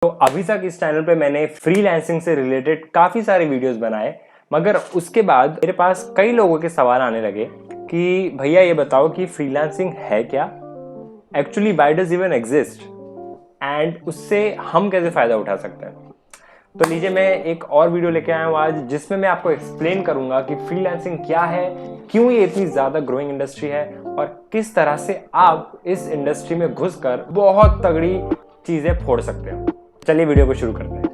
तो अभी तक इस चैनल पे मैंने फ्रीलांसिंग से रिलेटेड काफ़ी सारे वीडियोस बनाए, मगर उसके बाद मेरे पास कई लोगों के सवाल आने लगे कि भैया ये बताओ कि फ्रीलांसिंग है क्या, actually why does even exist, and उससे हम कैसे फ़ायदा उठा सकते हैं। तो लीजिए मैं एक और वीडियो लेके आया हूँ आज, जिसमें मैं आपको एक्सप्लेन करूंगा कि फ्रीलांसिंग क्या है, क्यों ये इतनी ज़्यादा ग्रोइंग इंडस्ट्री है और किस तरह से आप इस इंडस्ट्री में घुसकर बहुत तगड़ी चीज़ें फोड़ सकते हो। चलिए वीडियो को शुरू करते हैं।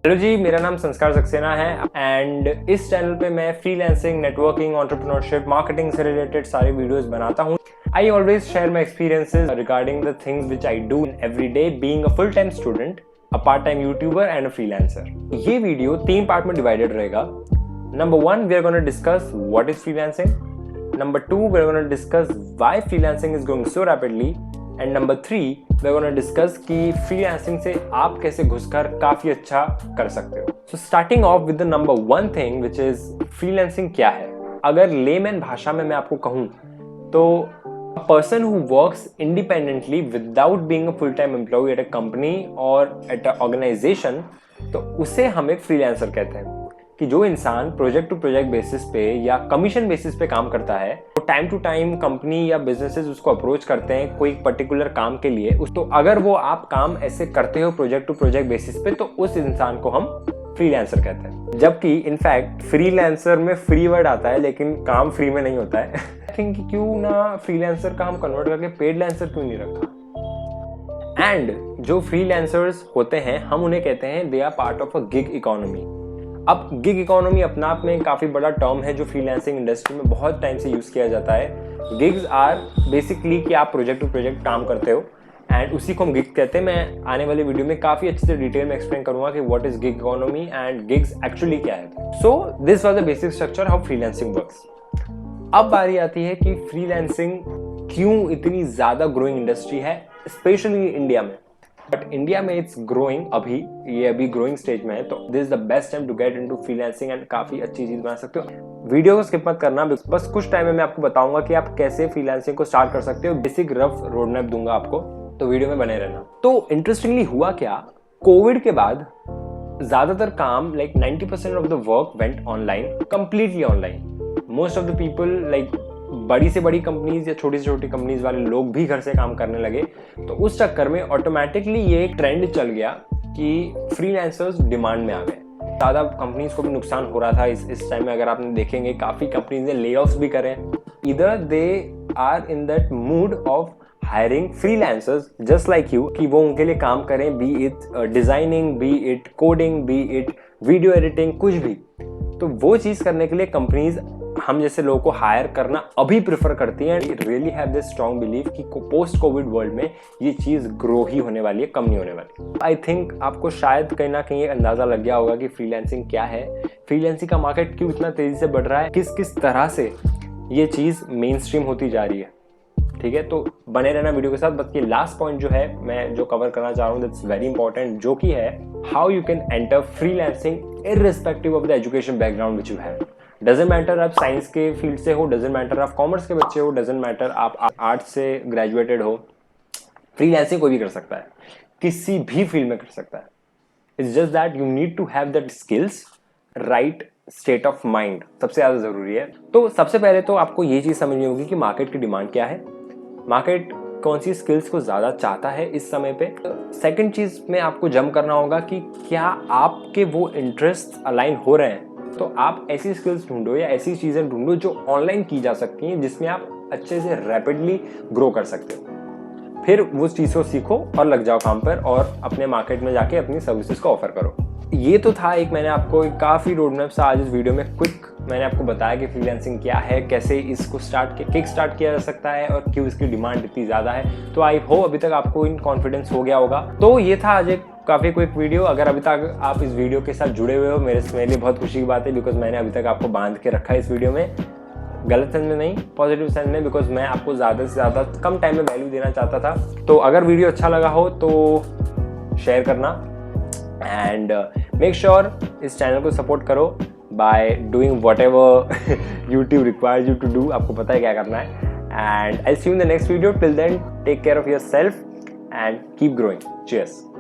हेलो जी, मेरा नाम संस्कार सक्सेना है एंड इस चैनल पे मैं फ्रीलांसिंग, नेटवर्किंग, एंटरप्रेन्योरशिप, मार्केटिंग से रिलेटेड सारे वीडियोस बनाता हूँ। I always share my experiences regarding the things which I do every day, being a full-time student, a part-time YouTuber and a freelancer. ये video 3 part में divided रहेगा। Number 1, we are going to discuss what is freelancing. Number 2, we are going to discuss why freelancing is growing so rapidly. And number 3, we are going to discuss कि freelancing से आप कैसे घुसकर काफ़ी अच्छा कर सकते हो। So starting off with the number 1 thing which is freelancing क्या है। अगर लेमैन भाषा में मैं आपको कहूँ तो a person who works independently without being a full-time employee at a company or at an organization, तो उसे हम एक फ्रीलांसर कहते हैं। कि जो इंसान प्रोजेक्ट टू प्रोजेक्ट बेसिस पे या कमीशन बेसिस पे काम करता है, तो टाइम टू टाइम कंपनी या बिजनेसेस उसको अप्रोच करते हैं कोई पर्टिकुलर काम के लिए, तो अगर वो आप काम ऐसे करते हो प्रोजेक्ट टू प्रोजेक्ट बेसिस पे, तो उस इंसान को हम फ्रीलांसर कहते हैं। जबकि इनफैक्ट फ्रीलांसर में फ्री वर्ड आता है लेकिन काम फ्री में नहीं होता है। आई थिंक क्यों ना फ्रीलांसर का हम कन्वर्ट करके पेड लांसर क्यों नहीं रखा। एंड जो फ्रीलांसर्स होते हैं हम उन्हें कहते हैं they are part of a gig economy. अब गिग इकोनॉमी अपना आप में काफ़ी बड़ा टर्म है जो फ्रीलांसिंग इंडस्ट्री में बहुत टाइम से यूज़ किया जाता है। गिग्स आर बेसिकली कि आप प्रोजेक्ट टू प्रोजेक्ट काम करते हो एंड उसी को हम गिग कहते हैं। मैं आने वाले वीडियो में काफ़ी अच्छे से डिटेल में एक्सप्लेन करूंगा कि what is gig economy and gigs actually क्या है। So this was the basic structure how freelancing works. अब बारी आती है कि फ्रीलांसिंग क्यों इतनी ज़्यादा ग्रोइंग इंडस्ट्री है, स्पेशली इंडिया में। बट इंडिया में इट्स ग्रोइंग, ये अभी ग्रोइंग स्टेज में है, तो this is the best time to get into freelancing and काफी अच्छी चीज बना सकते हो। वीडियो को स्किप मत करना, बस कुछ टाइम में मैं आपको बताऊंगा कि आप कैसे फ्रीलांसिंग को स्टार्ट कर सकते हो। बेसिक रफ रोड मैप दूंगा आपको, तो वीडियो में बने रहना। तो इंटरेस्टिंगली हुआ क्या, कोविड के बाद ज्यादातर काम like 90% of the work went online, completely online. Most of the people like बड़ी से बड़ी कंपनीज या छोटी से छोटी कंपनीज वाले लोग भी घर से काम करने लगे। तो उस चक्कर में ऑटोमेटिकली ये एक ट्रेंड चल गया कि फ्रीलांसर्स डिमांड में आ गए। ज़्यादा कंपनीज को भी नुकसान हो रहा था इस टाइम में। अगर आपने देखेंगे काफ़ी कंपनीज ने ले ऑफ्स भी करे। इधर they are in that mood of hiring freelancers just like you, कि वो उनके लिए काम करें, be it designing, be it coding, be it video editing, कुछ भी। तो वो चीज़ करने के लिए कंपनीज हम जैसे लोगों को हायर करना अभी प्रेफर करती हैं। Really have this strong believe कि पोस्ट कोविड वर्ल्ड में ये चीज़ ग्रो ही होने वाली है, कम नहीं होने वाली। आई थिंक आपको शायद कहीं ना कहीं अंदाज़ा लग गया होगा कि फ्रीलांसिंग क्या है, फ्रीलांसिंग का मार्केट क्यों इतना तेज़ी से बढ़ रहा है, किस किस तरह से ये चीज़ मेन स्ट्रीम होती जा रही है। ठीक है, तो बने रहना वीडियो के साथ। बस ये लास्ट पॉइंट जो है मैं जो कवर करना चाह रहा हूँ दैट्स वेरी इंपॉर्टेंट, जो कि है how you can enter freelancing irrespective of the education background which you have. Doesn't matter आप साइंस के फील्ड से हो, डजेंट मैटर आप कॉमर्स के बच्चे हो, डजेंट मैटर आप आर्ट्स से ग्रेजुएटेड हो, फ्रीलांसिंग कोई भी कर सकता है, किसी भी फील्ड में कर सकता है। It's just that you need to have that skills, right state of mind सबसे ज़्यादा ज़रूरी है। तो सबसे पहले तो आपको ये चीज़ समझनी होगी कि मार्केट की डिमांड क्या है, मार्केट कौन सी स्किल्स को ज़्यादा चाहता है इस समय पे। सेकंड चीज़ में आपको जंप करना होगा कि क्या आपके वो इंटरेस्ट अलाइन हो रहे हैं। तो आप ऐसी स्किल्स ढूंढो या ऐसी चीज़ें ढूंढो जो ऑनलाइन की जा सकती हैं, जिसमें आप अच्छे से रैपिडली ग्रो कर सकते हो। फिर उस चीज़ को सीखो और लग जाओ काम पर और अपने मार्केट में जाके अपनी सर्विसेज को ऑफर करो। ये तो था एक मैंने आपको काफ़ी रोड मैप से आज इस वीडियो में क्विक मैंने आपको बताया कि फ्रीलांसिंग क्या है, कैसे इसको किक स्टार्ट किया जा सकता है और क्यों इसकी डिमांड इतनी ज़्यादा है। तो आई होप अभी तक आपको इन कॉन्फिडेंस हो गया होगा। तो ये था आज एक काफ़ी क्विक वीडियो। अगर अभी तक आप इस वीडियो के साथ जुड़े हुए हो, मेरे लिए बहुत खुशी की बात है, बिकॉज मैंने अभी तक आपको बांध के रखा है इस वीडियो में, गलत सेंस में नहीं, पॉजिटिव सेंस में, बिकॉज मैं आपको ज़्यादा से ज़्यादा कम टाइम में वैल्यू देना चाहता था। तो अगर वीडियो अच्छा लगा हो तो शेयर करना एंड मेक श्योर इस चैनल को सपोर्ट करो by doing whatever YouTube requires you to do. आपको पता है क्या करना है। and I'll see you in the next video. Till then, take care of yourself and keep growing. Cheers.